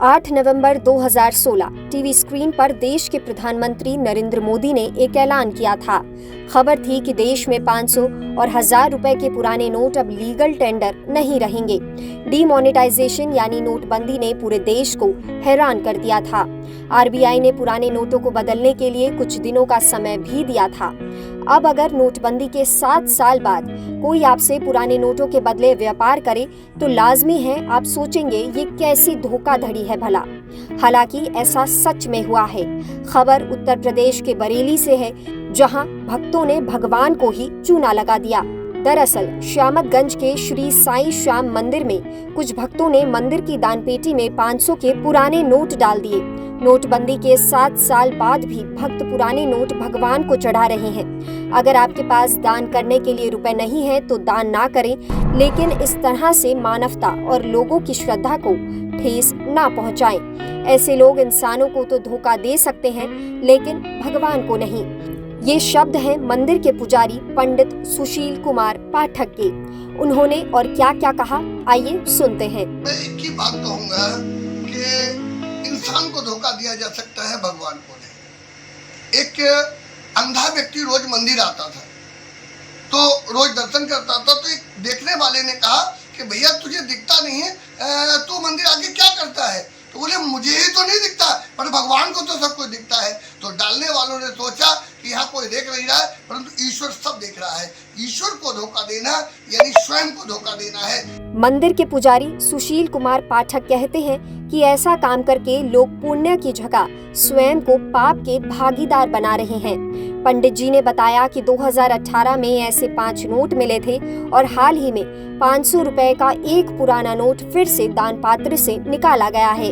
8 नवंबर 2016 TV screen पर देश के प्रधानमंत्री नरेंद्र मोदी ने एक ऐलान किया था। खबर थी कि देश में 500 और 1000 रुपए के पुराने नोट अब लीगल टेंडर नहीं रहेंगे। डीमोनेटाइजेशन यानी नोटबंदी ने पूरे देश को हैरान कर दिया था। आरबीआई ने पुराने नोटों को बदलने के लिए कुछ दिनों का समय भी दिया था। अब अगर नोटबंदी के 7 साल बाद कोई आपसे पुराने नोटों के बदले व्यापार करे तो लाजमी है आप सोचेंगे ये कैसी धोखाधड़ी है भला। हालांकि ऐसा सच में हुआ है। खबर उत्तर प्रदेश के बरेली से है, जहां भक्तों ने भगवान को ही चूना लगा दिया। दरअसल श्यामतगंज के श्री साईं श्याम मंदिर में कुछ भक्तों ने मंदिर की दानपेटी में 500 के पुराने नोट डाल दिए। नोटबंदी के 7 साल बाद भी भक्त पुराने नोट भगवान को चढ़ा रहे हैं। अगर आपके पास दान करने के लिए रुपए नहीं है तो दान ना करें, लेकिन इस तरह से मानवता और लोगों की श्रद्धा को ठेस ना पहुंचाएं। ऐसे लोग इंसानों को तो धोखा दे सकते हैं, लेकिन भगवान को नहीं। ये शब्द हैं मंदिर के पुजारी पंडित सुशील कुमार पाठक के। उन्होंने और क्या क्या कहा, आइए सुनते हैं। मैं एक ही बात कहूँगा कि इंसान को धोखा दिया जा सकता है, भगवान को नहीं। एक अंधा व्यक्ति रोज मंदिर आता था, तो रोज दर्शन करता था, तो एक देखने वाले ने कहा कि भैया तुझे दिखता नहीं है, तू मंदिर आके क्या करता है? तो बोले मुझे ही तो नहीं दिखता, पर भगवान को तो सब कुछ दिखता है। तो डालने वालों ने सोचा कि यहाँ कोई देख नहीं रहा है, परंतु ईश्वर सब देख रहा है। ईश्वर को धोखा देना यानी स्वयं को धोखा देना है। मंदिर के पुजारी सुशील कुमार पाठक कहते हैं कि ऐसा काम करके लोग पुण्य की जगह स्वयं को पाप के भागीदार बना रहे हैं। पंडित जी ने बताया कि 2018 में ऐसे 5 नोट मिले थे और हाल ही में 500 रुपए का एक पुराना नोट फिर से दान पात्र से निकाला गया है।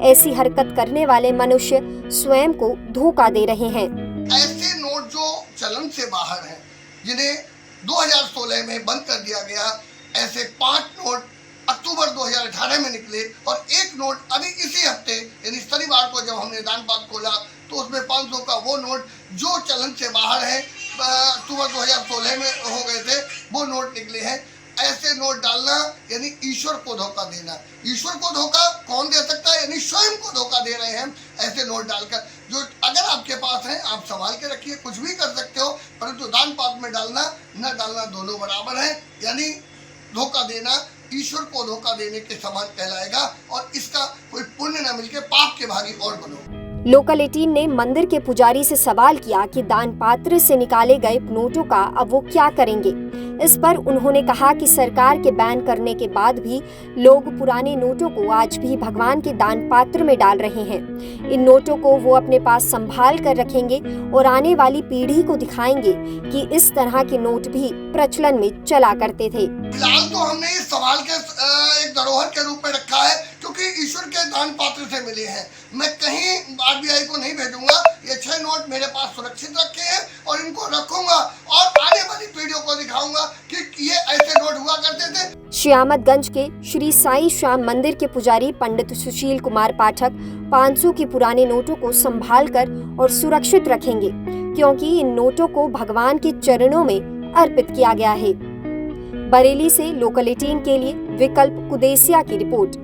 ऐसी हरकत करने वाले मनुष्य स्वयं को धोखा दे रहे हैं। ऐसे नोट जो चलन से बाहर हैं, जिन्हें 2016 में बंद कर दिया गया, ऐसे 5 नोट अक्टूबर 2018 में निकले और एक नोट अभी इसी हफ्ते यानी शनिवार को जब हमने दान पात्र खोला तो उसमें 500 का वो नोट जो चलन से बाहर है, अक्टूबर 2016 में हो गए थे, वो नोट निकले हैं। ऐसे नोट डालना यानी ईश्वर को धोखा देना। ईश्वर को धोखा कौन दे सकता है? यानी स्वयं को धोखा दे रहे हैं ऐसे नोट डालकर। जो अगर आपके पास है आप संभाल के रखिए, कुछ भी कर सकते हो, परंतु दान पात्र में डालना न डालना दोनों बराबर है। यानी धोखा देना ईश्वर को धोखा देने के समान कहलाएगा और इसका कोई पुण्य न मिलके पाप के भागी और बनो। लोकल 18 ने मंदिर के पुजारी से सवाल किया कि दान पात्र से निकाले गए नोटों का अब वो क्या करेंगे। इस पर उन्होंने कहा कि सरकार के बैन करने के बाद भी लोग पुराने नोटों को आज भी भगवान के दान पात्र में डाल रहे हैं। इन नोटों को वो अपने पास संभाल कर रखेंगे और आने वाली पीढ़ी को दिखाएंगे कि इस तरह के नोट भी प्रचलन में चला करते थे। फिलहाल तो हमने इस सवाल के एक धरोहर के रूप में रखा है, क्योंकि ईश्वर के दान पात्र से मिले हैं। मैं कहीं आरबीआई को नहीं भेजूंगा। ये 6 नोट मेरे पास सुरक्षित रखे हैं और इनको रखूंगा और आने वाली पीढ़ियों को दिखाऊंगा कि ये ऐसे नोट हुआ करते थे। श्यामतगंज के श्री साईं श्याम मंदिर के पुजारी पंडित सुशील कुमार पाठक 500 के पुराने नोटों को संभालकर और सुरक्षित रखेंगे, क्योंकि इन नोटों को भगवान के चरणों में अर्पित किया गया है। बरेली से लोकल 18 के लिए विकल्प कुदेसिया की रिपोर्ट।